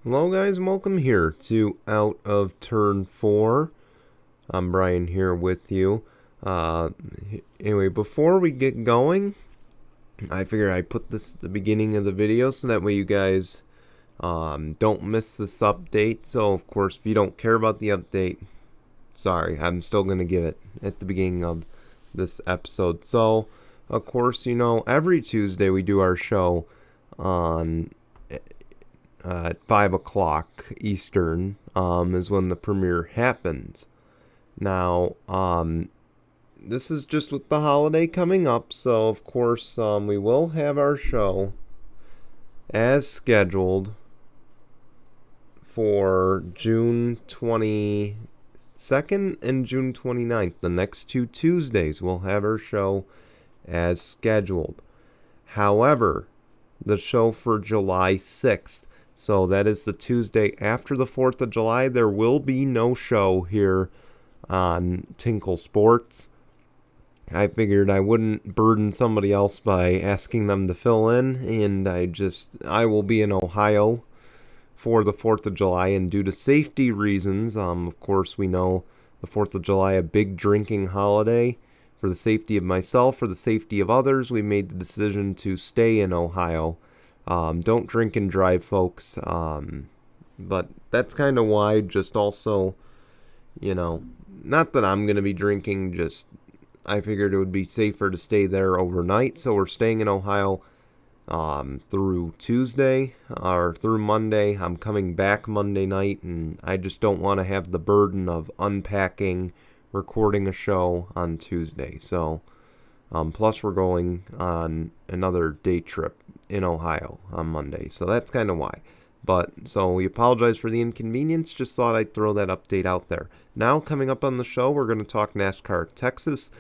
Hello guys, and welcome here to Out of Turn 4. I'm Brian here with you. Anyway, before we get going, I figure I put this at the beginning of the video so that way you guys don't miss this update. So of course, if you don't care about the update, sorry, I'm still going to give it at the beginning of this episode. So of course, every Tuesday we do our show on at 5 o'clock Eastern is when the premiere happens. Now, this is just with the holiday coming up, so of course we will have our show as scheduled for June 22nd and June 29th. The next two Tuesdays we'll have our show as scheduled. However, the show for July 6th, so that is the Tuesday after the 4th of July, there will be no show here on Tinkle Sports. I figured I wouldn't burden somebody else by asking them to fill in, and I will be in Ohio for the 4th of July, and due to safety reasons, of course we know the 4th of July, a big drinking holiday. For the safety of myself, for the safety of others, we made the decision to stay in Ohio. Don't drink and drive, folks. But that's kind of why, just also, not that I'm going to be drinking, just I figured it would be safer to stay there overnight. So we're staying in Ohio through Tuesday or through Monday. I'm coming back Monday night, and I just don't want to have the burden of unpacking, recording a show on Tuesday. So plus we're going on another day trip in Ohio on Monday, so that's kind of why. But so we apologize for the inconvenience, just thought I'd throw that update out there. Now coming up on the show, we're going to talk NASCAR Texas,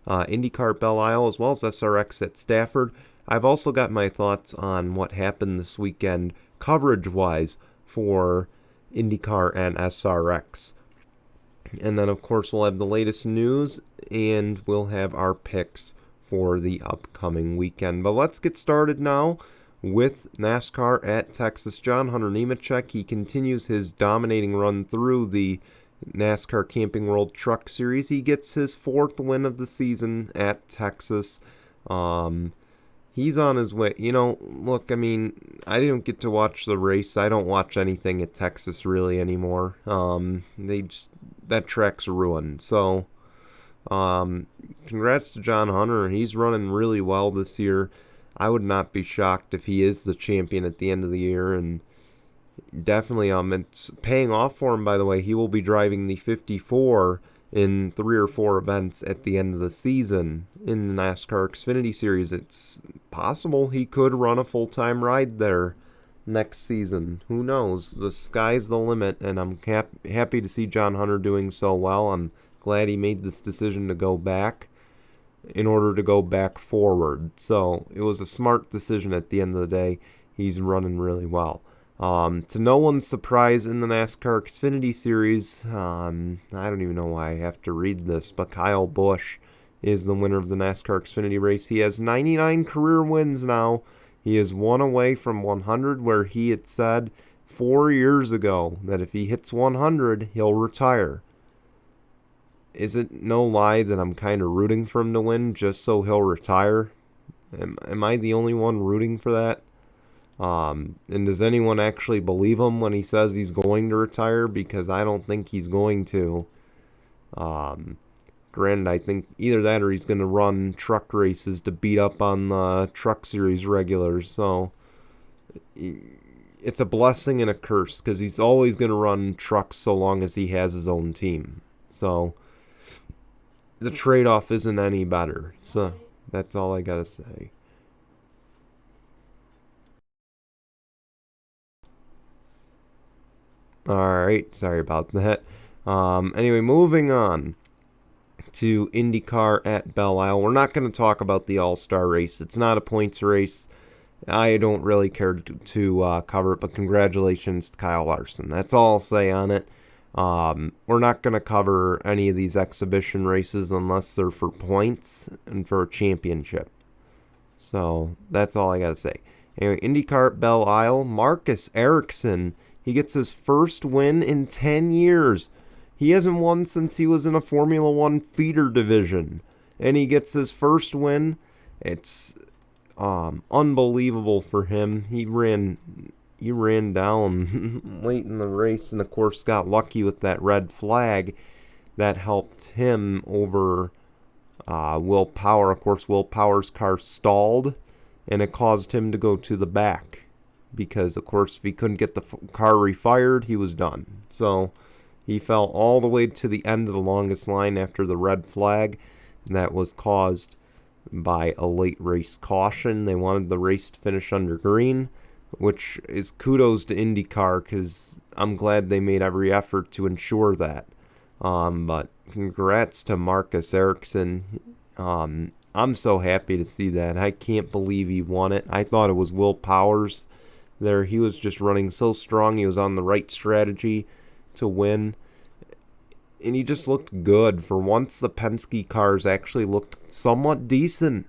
IndyCar Belle Isle, as well as SRX at Stafford. I've also got my thoughts on what happened this weekend coverage wise for IndyCar and SRX. And then, of course, we'll have the latest news, and we'll have our picks for the upcoming weekend. But let's get started now with NASCAR at Texas. John Hunter Nemechek, he continues his dominating run through the NASCAR Camping World Truck Series. He gets his 4th win of the season at Texas. He's on his way. Look, I didn't get to watch the race. I don't watch anything at Texas really anymore. That track's ruined. So, congrats to John Hunter. He's running really well this year. I would not be shocked if he is the champion at the end of the year, and definitely it's paying off for him, by the way. He will be driving the 54 in 3 or 4 events at the end of the season in the NASCAR Xfinity Series. It's possible he could run a full-time ride there next season. Who knows? The sky's the limit, and I'm happy to see John Hunter doing so well. I'm glad he made this decision to go back in order to go back forward. So it was a smart decision at the end of the day. He's running really well. To no one's surprise in the NASCAR Xfinity Series, I don't even know why I have to read this, but Kyle Busch is the winner of the NASCAR Xfinity race. He has 99 career wins now. He is one away from 100, where he had said 4 years ago that if he hits 100, he'll retire. Is it no lie that I'm kind of rooting for him to win just so he'll retire? Am I the only one rooting for that? And does anyone actually believe him when he says he's going to retire? Because I don't think he's going to. Granted, I think either that or he's going to run truck races to beat up on the Truck Series regulars. So it's a blessing and a curse, because he's always going to run trucks so long as he has his own team. So the trade-off isn't any better. So that's all I got to say. Alright, sorry about that. Anyway, moving on to IndyCar at Belle Isle. We're not going to talk about the All-Star race. It's not a points race. I don't really care to cover it, but congratulations to Kyle Larson. That's all I'll say on it. We're not going to cover any of these exhibition races unless they're for points and for a championship. So that's all I got to say. Anyway, IndyCar Belle Isle, Marcus Ericsson, He gets his first win in 10 years. He hasn't won since he was in a Formula One feeder division. And he gets his first win. It's unbelievable for him. He ran down late in the race and, of course, got lucky with that red flag that helped him over Will Power. Of course, Will Power's car stalled, and it caused him to go to the back because, of course, if he couldn't get the car refired, he was done. So he fell all the way to the end of the longest line after the red flag. That was caused by a late race caution. They wanted the race to finish under green, which is kudos to IndyCar because I'm glad they made every effort to ensure that. But congrats to Marcus Ericsson. I'm so happy to see that. I can't believe he won it. I thought it was Will Powers there. He was just running so strong. He was on the right strategy to win. And he just looked good. For once, the Penske cars actually looked somewhat decent.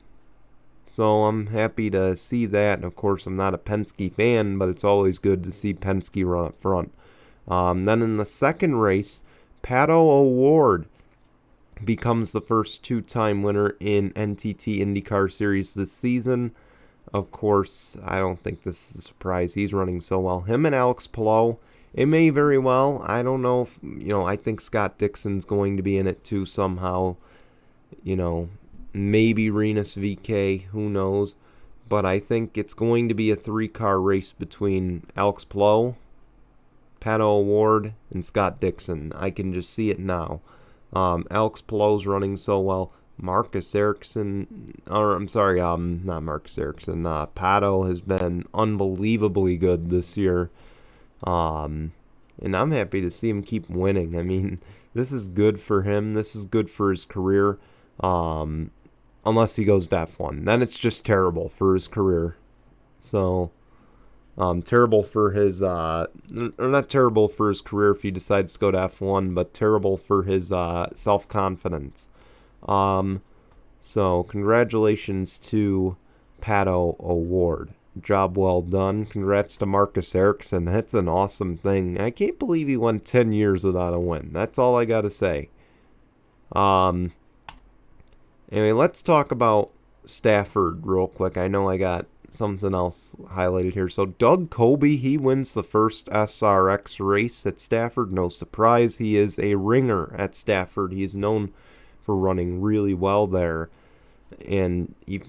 So I'm happy to see that. And of course, I'm not a Penske fan, but it's always good to see Penske run up front. Then in the second race, Pato O'Ward becomes the first two-time winner in NTT IndyCar Series this season. Of course, I don't think this is a surprise. He's running so well. Him and Alex Palou, it may very well. I don't know if, I think Scott Dixon's going to be in it too somehow. Maybe Rinus VeeKay, who knows. But I think it's going to be a three-car race between Alex Palou, Pato O'Ward, and Scott Dixon. I can just see it now. Alex Palou's running so well. Marcus Ericsson, not Marcus Ericsson. Pato has been unbelievably good this year. And I'm happy to see him keep winning. I mean, this is good for him. This is good for his career. Unless he goes to F1. Then it's just terrible for his career. So, terrible for his, or not terrible for his career if he decides to go to F1, but terrible for his self-confidence. So, congratulations to Pato O'Ward. Job well done. Congrats to Marcus Ericsson. That's an awesome thing. I can't believe he went 10 years without a win. That's all I got to say. Anyway, let's talk about Stafford real quick. I know I got something else highlighted here. So Doug Coby, he wins the first SRX race at Stafford. No surprise, he is a ringer at Stafford. He's known for running really well there. And he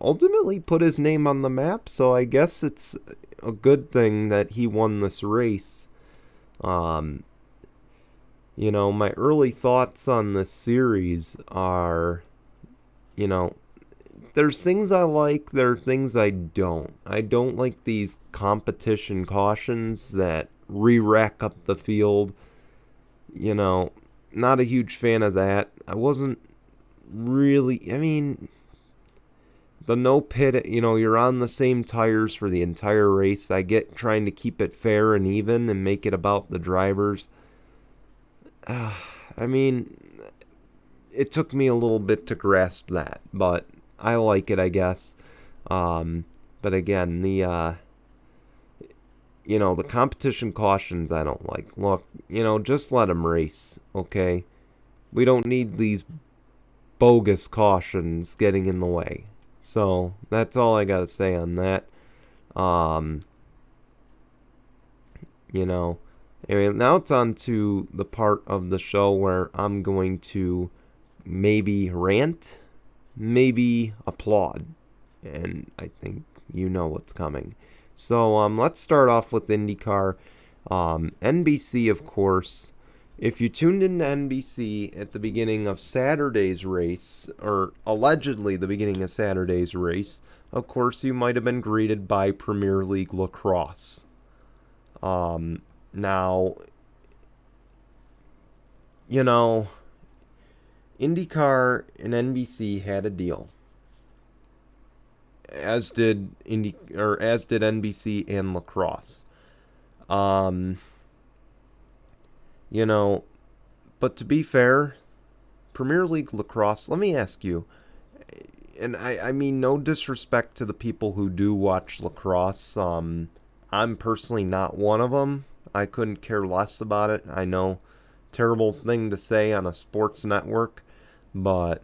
ultimately put his name on the map, so I guess it's a good thing that he won this race. My early thoughts on this series are, there's things I like, there are things I don't. I don't like these competition cautions that re-rack up the field. Not a huge fan of that. I wasn't really, the no pit, you're on the same tires for the entire race. I get trying to keep it fair and even and make it about the drivers. It took me a little bit to grasp that, but I like it, I guess. But again, the competition cautions I don't like. Look, just let them race, okay? We don't need these bogus cautions getting in the way. So, that's all I gotta say on that. Anyway, now it's on to the part of the show where I'm going to maybe rant, maybe applaud. And I think you know what's coming. So, let's start off with IndyCar. NBC, of course. If you tuned into NBC at the beginning of Saturday's race, or allegedly the beginning of Saturday's race, of course you might have been greeted by Premier League lacrosse. Now, IndyCar and NBC had a deal, as did NBC and lacrosse. But to be fair, Premier League lacrosse, let me ask you, and I mean no disrespect to the people who do watch lacrosse, I'm personally not one of them. I couldn't care less about it. I know, terrible thing to say on a sports network, but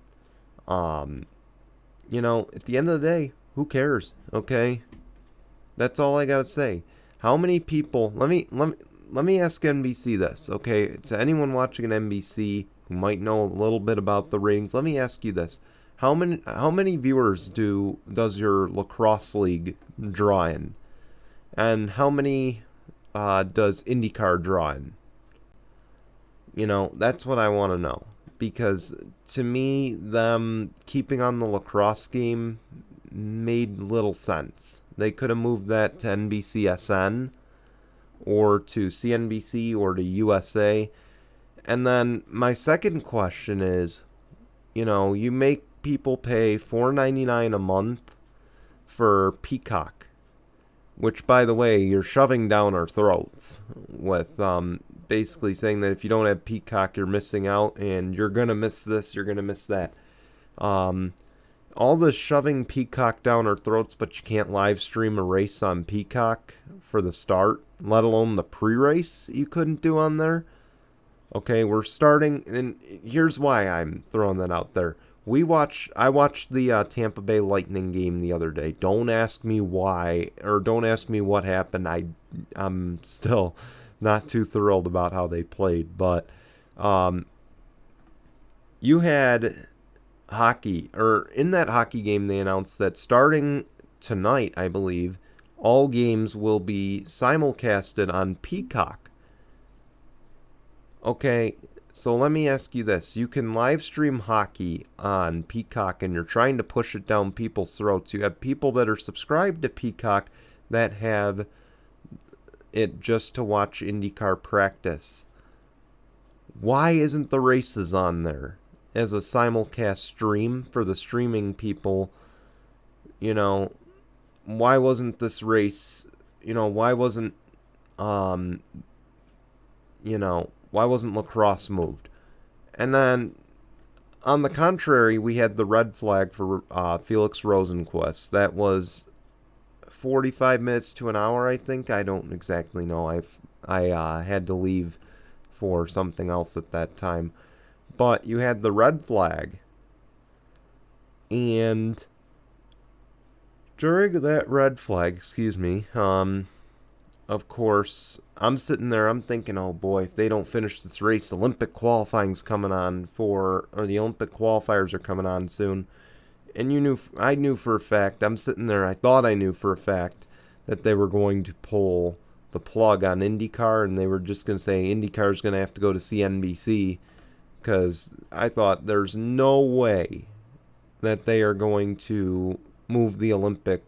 you know, at the end of the day, who cares? Okay, that's all I gotta say. How many people? Let me ask NBC this. Okay, to anyone watching an NBC who might know a little bit about the ratings, let me ask you this: how many viewers does your lacrosse league draw in, and how many does IndyCar draw in? You know, that's what I want to know. Because to me, them keeping on the lacrosse game made little sense. They could have moved that to NBCSN or to CNBC or to USA. And then my second question is, you know, you make people pay $4.99 a month for Peacock, which, by the way, you're shoving down our throats with basically saying that if you don't have Peacock, you're missing out, and you're going to miss this, you're going to miss that. All this shoving Peacock down our throats, but you can't live stream a race on Peacock for the start, let alone the pre-race you couldn't do on there. Okay, we're starting, and here's why I'm throwing that out there. I watched the Tampa Bay Lightning game the other day. Don't ask me why, or don't ask me what happened. I'm still not too thrilled about how they played. But you had hockey, or in that hockey game they announced that starting tonight, I believe, all games will be simulcasted on Peacock. Okay, so let me ask you this. You can live stream hockey on Peacock, and you're trying to push it down people's throats. You have people that are subscribed to Peacock that have it just to watch IndyCar practice. Why isn't the races on there as a simulcast stream for the streaming people? You know, why wasn't this race, why wasn't lacrosse moved? And then, on the contrary, we had the red flag for Felix Rosenqvist. That was 45 minutes to an hour, I think. I don't exactly know. I had to leave for something else at that time. But you had the red flag. And during that red flag, of course, I'm sitting there, I'm thinking, oh boy, if they don't finish this race, Olympic qualifying's coming on or the Olympic qualifiers are coming on soon. And I knew for a fact, I'm sitting there, I thought I knew for a fact that they were going to pull the plug on IndyCar, and they were just going to say IndyCar's going to have to go to CNBC, because I thought there's no way that they are going to move the Olympic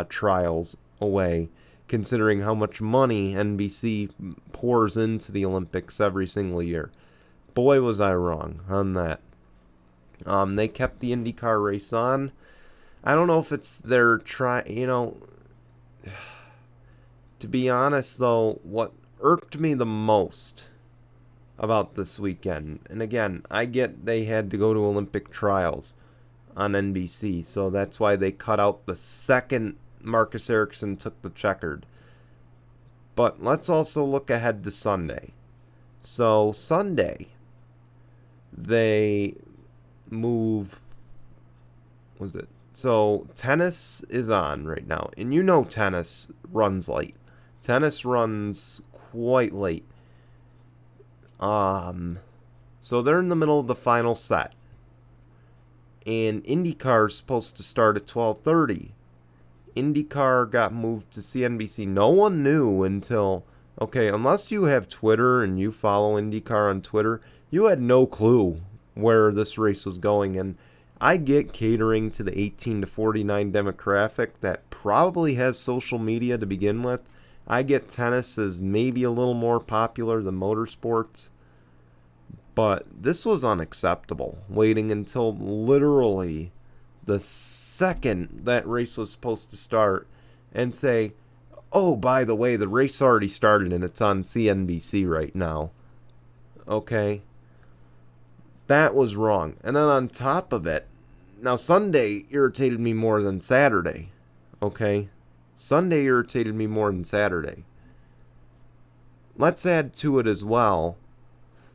trials away, considering how much money NBC pours into the Olympics every single year. Boy, was I wrong on that. They kept the IndyCar race on. I don't know if it's their to be honest, though, what irked me the most about this weekend, and again, I get they had to go to Olympic trials on NBC, so that's why they cut out the second Marcus Ericsson took the checkered. But let's also look ahead to Sunday. So Sunday, they move, so tennis is on right now, and tennis runs late. Tennis runs quite late. So they're in the middle of the final set, and IndyCar is supposed to start at 12:30. IndyCar got moved to CNBC. No one knew until, unless you have Twitter and you follow IndyCar on Twitter, you had no clue where this race was going. And I get catering to the 18 to 49 demographic that probably has social media to begin with. I get tennis is maybe a little more popular than motorsports. But this was unacceptable, waiting until literally the second that race was supposed to start and say, oh, by the way, the race already started and it's on CNBC right now. Okay? That was wrong. And then on top of it, now Sunday irritated me more than Saturday. Okay? Sunday irritated me more than Saturday. Let's add to it as well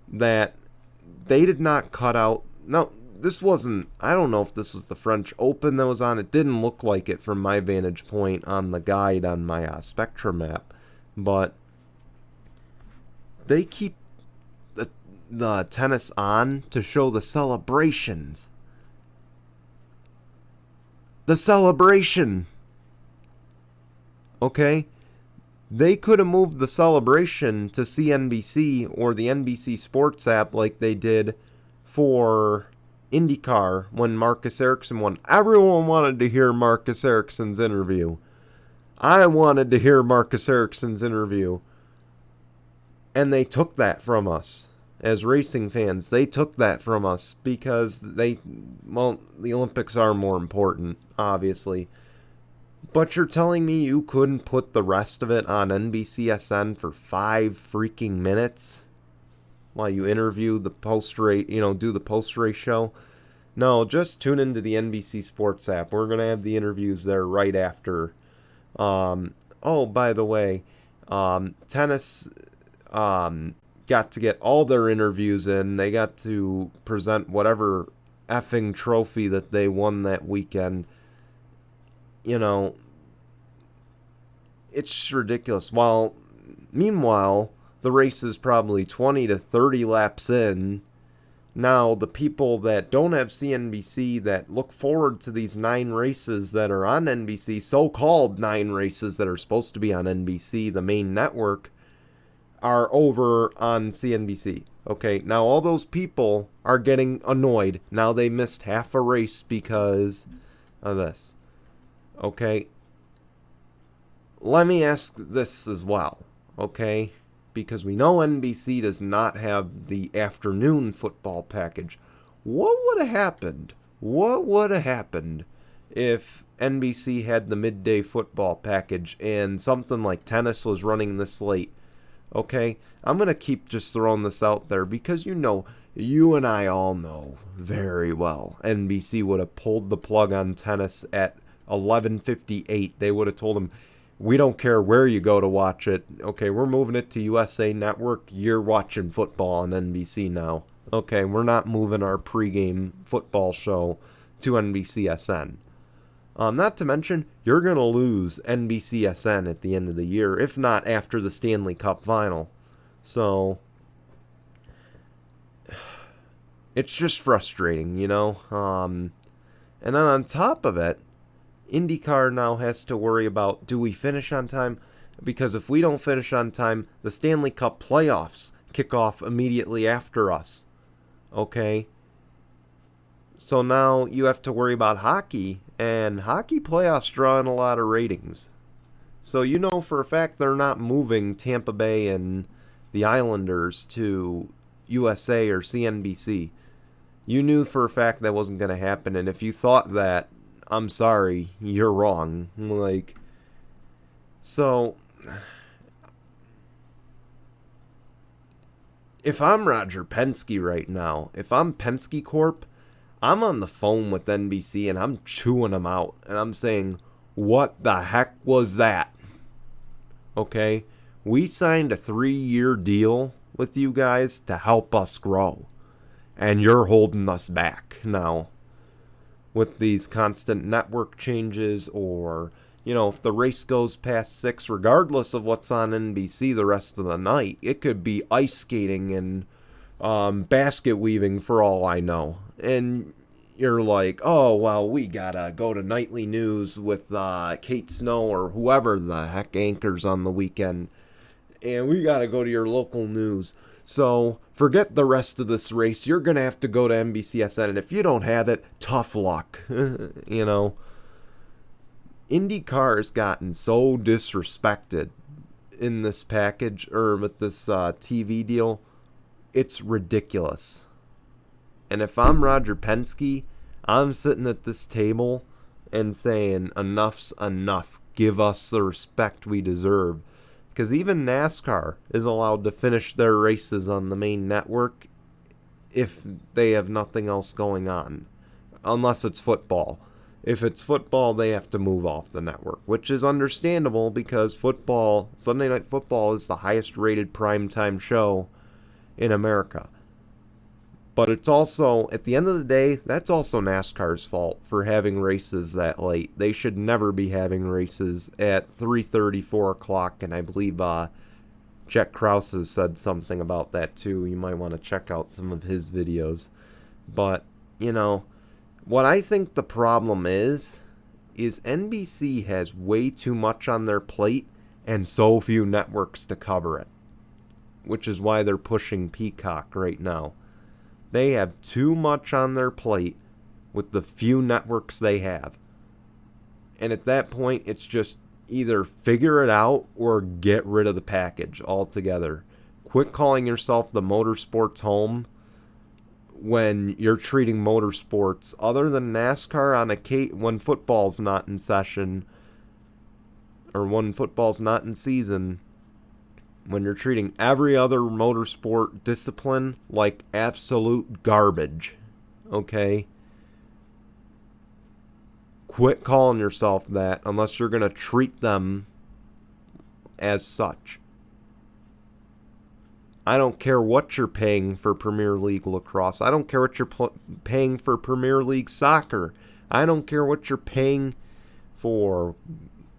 that they did not cut out... No, this wasn't... I don't know if this was the French Open that was on. It didn't look like it from my vantage point on the guide on my Spectrum app. But they keep the tennis on to show the celebrations. The celebration. Okay? They could have moved the celebration to CNBC or the NBC Sports app like they did for IndyCar when Marcus Ericsson won. Everyone wanted to hear Marcus Ericsson's interview. I wanted to hear Marcus Ericsson's interview. And they took that from us. As racing fans, they took that from us because the Olympics are more important, obviously. But you're telling me you couldn't put the rest of it on NBCSN for 5 freaking minutes while you interview the post-race, do the post-race show? No, just tune into the NBC Sports app. We're going to have the interviews there right after. By the way, tennis got to get all their interviews in. They got to present whatever effing trophy that they won that weekend. It's ridiculous. Meanwhile, the race is probably 20 to 30 laps in. Now, the people that don't have CNBC that look forward to these 9 races that are on NBC, so-called 9 races that are supposed to be on NBC, the main network, are over on CNBC. Okay, now all those people are getting annoyed. Now they missed half a race because of this. Okay, let me ask this as well, okay? Because we know NBC does not have the afternoon football package. What would have happened? What would have happened if NBC had the midday football package and something like tennis was running this late? Okay, I'm going to keep just throwing this out there because you and I all know very well NBC would have pulled the plug on tennis at 11:58. They would have told him, we don't care where you go to watch it. Okay, we're moving it to USA Network. You're watching football on NBC now. Okay, we're not moving our pregame football show to NBCSN. Not to mention, you're going to lose NBCSN at the end of the year, if not after the Stanley Cup final. So, it's just frustrating, And then on top of it, IndyCar now has to worry about, do we finish on time? Because if we don't finish on time, the Stanley Cup playoffs kick off immediately after us. Okay? So now you have to worry about hockey, and hockey playoffs draw in a lot of ratings. So for a fact they're not moving Tampa Bay and the Islanders to USA or CNBC. You knew for a fact that wasn't going to happen, and if you thought that, I'm sorry, you're wrong. So, if I'm Roger Penske right now, if I'm Penske Corp, I'm on the phone with NBC and I'm chewing them out. And I'm saying, what the heck was that? Okay? We signed a 3-year deal with you guys to help us grow. And you're holding us back now. With these constant network changes or, if the race goes past 6, regardless of what's on NBC the rest of the night, it could be ice skating and basket weaving for all I know. And you're like, oh, well, we gotta go to nightly news with Kate Snow or whoever the heck anchors on the weekend. And we gotta go to your local news. So forget the rest of this race. You're gonna have to go to NBCSN. And if you don't have it, tough luck. IndyCar has gotten so disrespected in this package or with this TV deal. It's ridiculous. And if I'm Roger Penske, I'm sitting at this table and saying, enough's enough. Give us the respect we deserve. Because even NASCAR is allowed to finish their races on the main network if they have nothing else going on. Unless it's football. If it's football, they have to move off the network, which is understandable because football, Sunday Night Football, is the highest rated primetime show in America. But it's also, at the end of the day, that's also NASCAR's fault for having races that late. They should never be having races at 3:30, 4 o'clock, and I believe Jack Krause has said something about that too. You might want to check out some of his videos. But, what I think the problem is NBC has way too much on their plate and so few networks to cover it, which is why they're pushing Peacock right now. They have too much on their plate with the few networks they have. And at that point, it's just either figure it out or get rid of the package altogether. Quit calling yourself the motorsports home when you're treating motorsports, other than NASCAR, when football's not in session or when football's not in season, when you're treating every other motorsport discipline like absolute garbage, okay? Quit calling yourself that unless you're going to treat them as such. I don't care what you're paying for Premier League lacrosse. I don't care what you're paying for Premier League soccer. I don't care what you're paying for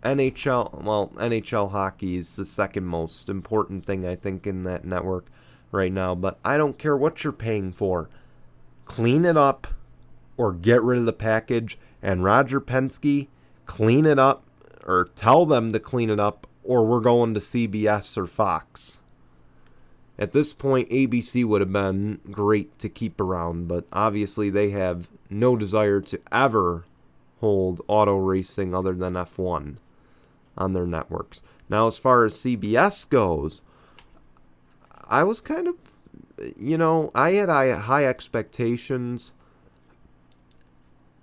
NHL. Well, NHL hockey is the second most important thing, I think, in that network right now. But I don't care what you're paying for. Clean it up or get rid of the package. And Roger Penske, clean it up or tell them to clean it up, or we're going to CBS or Fox. At this point, ABC would have been great to keep around, but obviously they have no desire to ever hold auto racing other than F1 on their networks. Now, as far as CBS goes, I was kind of, I had high expectations.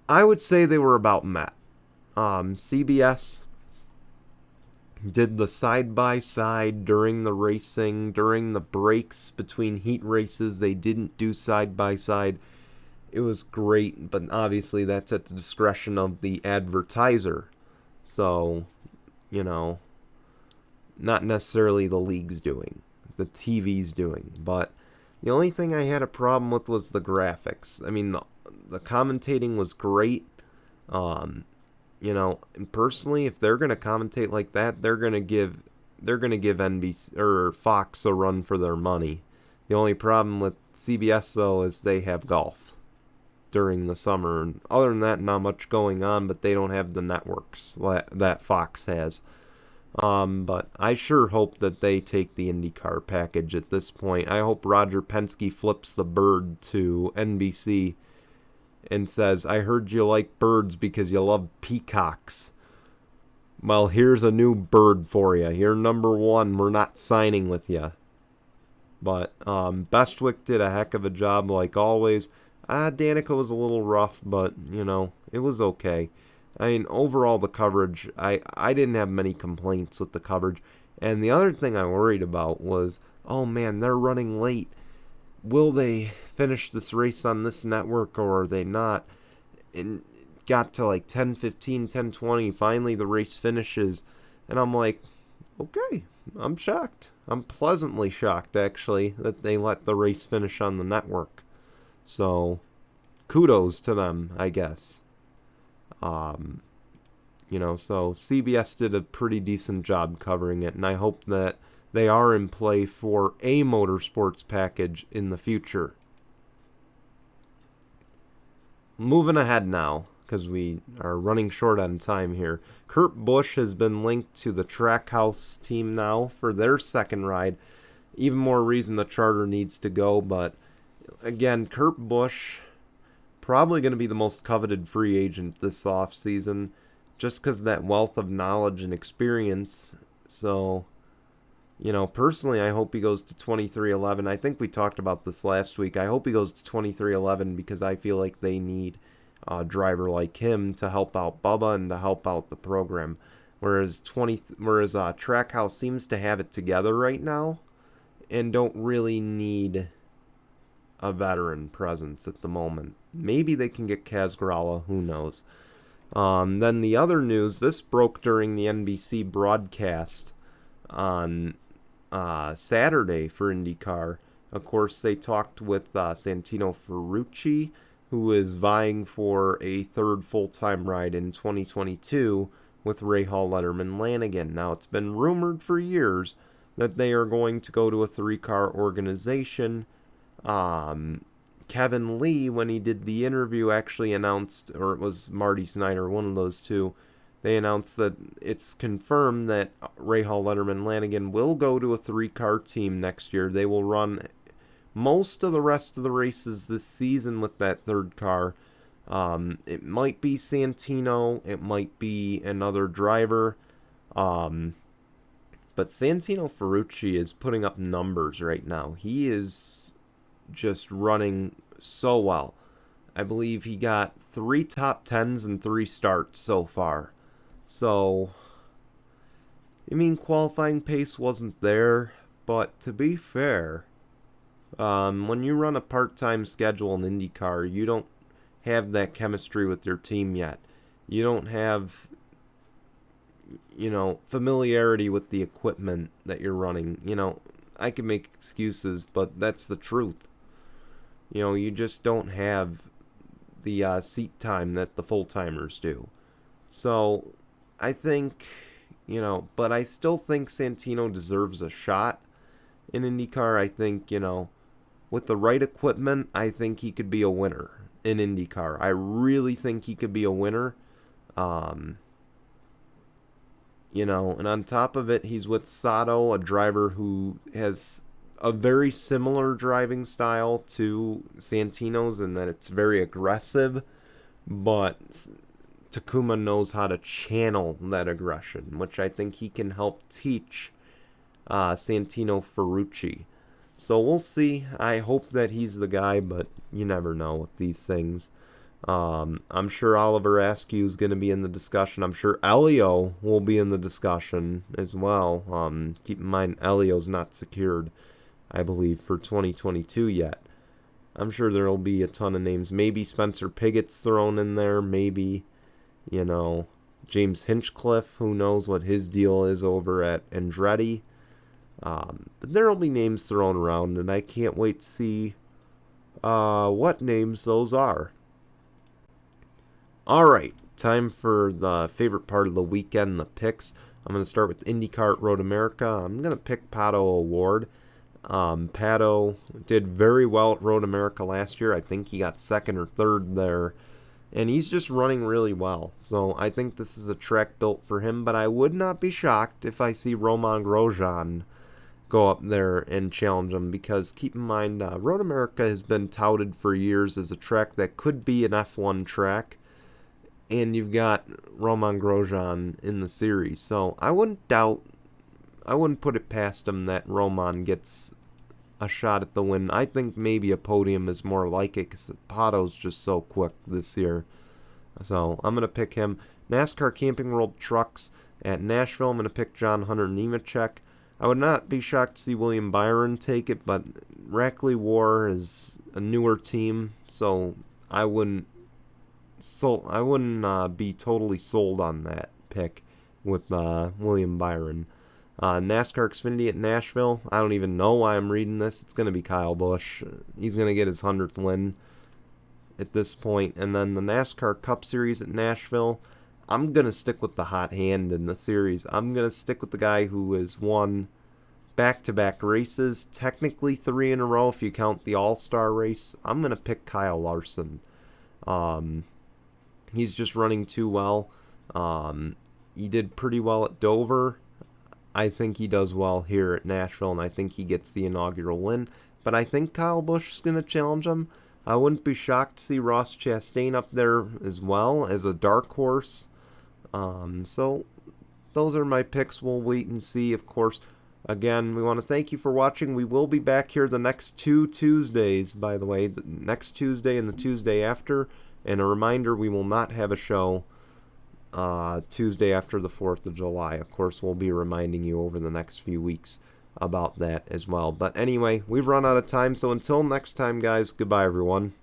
I would say they were about met. CBS did the side-by-side during the racing, during the breaks between heat races. They didn't do side-by-side. It was great, but obviously that's at the discretion of the advertiser. So, not necessarily the league's doing, the TV's doing. But the only thing I had a problem with was the graphics. I mean, the commentating was great. And personally, if they're gonna commentate like that, they're gonna give NBC or Fox a run for their money. The only problem with CBS though is they have golf during the summer, and other than that, not much going on. But they don't have the networks that Fox has. But I sure hope that they take the IndyCar package at this point. I hope Roger Penske flips the bird to NBC and says, I heard you like birds because you love peacocks. Well, here's a new bird for you. You're number one. We're not signing with you. But Bestwick did a heck of a job like always. Danica was a little rough, but, it was okay. I mean, overall, the coverage, I didn't have many complaints with the coverage. And the other thing I worried about was, oh man, they're running late. Will they finish this race on this network or are they not? And got to like 10:15, 10:20. Finally, the race finishes. And I'm like, okay, I'm shocked. I'm pleasantly shocked, actually, that they let the race finish on the network. So, kudos to them, I guess. So CBS did a pretty decent job covering it, and I hope that they are in play for a motorsports package in the future. Moving ahead now, because we are running short on time here. Kurt Busch has been linked to the Trackhouse team now for their second ride. Even more reason the charter needs to go, but again, Kurt Busch probably going to be the most coveted free agent this offseason, just because of that wealth of knowledge and experience. So, personally, I hope he goes to 2311. I think we talked about this last week. I hope he goes to 2311 because I feel like they need a driver like him to help out Bubba and to help out the program. Whereas Trackhouse seems to have it together right now and don't really need a veteran presence at the moment. Maybe they can get Kaz Grala, who knows. Then the other news, this broke during the NBC broadcast on Saturday for IndyCar. Of course, they talked with Santino Ferrucci, who is vying for a third full-time ride in 2022 with Ray Hall, Letterman, Lanigan. Now, it's been rumored for years that they are going to go to a three-car organization. Kevin Lee, when he did the interview, actually announced, or it was Marty Snyder, one of those two, they announced that it's confirmed that Ray Hall, Letterman, Lanigan will go to a three-car team next year. They will run most of the rest of the races this season with that third car. It might be Santino, it might be another driver, but Santino Ferrucci is putting up numbers right now. He is just running so well. I believe he got 3 top 10s and 3 starts so far. So, I mean, qualifying pace wasn't there, but to be fair, when you run a part-time schedule in IndyCar, you don't have that chemistry with your team yet. You don't have, familiarity with the equipment that you're running. I can make excuses, but that's the truth. You just don't have the seat time that the full-timers do. So, I think, but I still think Santino deserves a shot in IndyCar. I think, with the right equipment, I think he could be a winner in IndyCar. I really think he could be a winner. And on top of it, he's with Sato, a driver who has a very similar driving style to Santino's in that it's very aggressive, but Takuma knows how to channel that aggression, which I think he can help teach Santino Ferrucci. So we'll see. I hope that he's the guy, but you never know with these things. I'm sure Oliver Askew is going to be in the discussion. I'm sure Elio will be in the discussion as well. Keep in mind, Elio's not secured, I believe, for 2022 yet. I'm sure there will be a ton of names. Maybe Spencer Pigot's thrown in there. Maybe, James Hinchcliffe. Who knows what his deal is over at Andretti. But there will be names thrown around, and I can't wait to see what names those are. Alright, time for the favorite part of the weekend, the picks. I'm going to start with IndyCar at Road America. I'm going to pick Pato O'Ward. Pato did very well at Road America last year. I think he got second or third there. And he's just running really well. So I think this is a track built for him. But I would not be shocked if I see Romain Grosjean go up there and challenge him. Because keep in mind, Road America has been touted for years as a track that could be an F1 track. And you've got Romain Grosjean in the series. So I wouldn't put it past him that Romain gets a shot at the win. I think maybe a podium is more like it because Pato's just so quick this year. So I'm going to pick him. NASCAR Camping World Trucks at Nashville. I'm going to pick John Hunter Nemechek. I would not be shocked to see William Byron take it, but Rackley War is a newer team, so I wouldn't be totally sold on that pick with William Byron. NASCAR Xfinity at Nashville. I don't even know why I'm reading this. It's going to be Kyle Busch. He's going to get his 100th win at this point. And then the NASCAR Cup Series at Nashville. I'm going to stick with the hot hand in the series. I'm going to stick with the guy who has won back-to-back races. Technically 3 in a row if you count the All-Star race. I'm going to pick Kyle Larson. He's just running too well. He did pretty well at Dover. I think he does well here at Nashville, and I think he gets the inaugural win. But I think Kyle Busch is going to challenge him. I wouldn't be shocked to see Ross Chastain up there as well as a dark horse. So those are my picks. We'll wait and see, of course. Again, we want to thank you for watching. We will be back here the next 2 Tuesdays, by the way. The next Tuesday and the Tuesday after. And a reminder, we will not have a show Tuesday after the 4th of July. Of course, we'll be reminding you over the next few weeks about that as well. But anyway, we've run out of time, so until next time, guys, goodbye, everyone.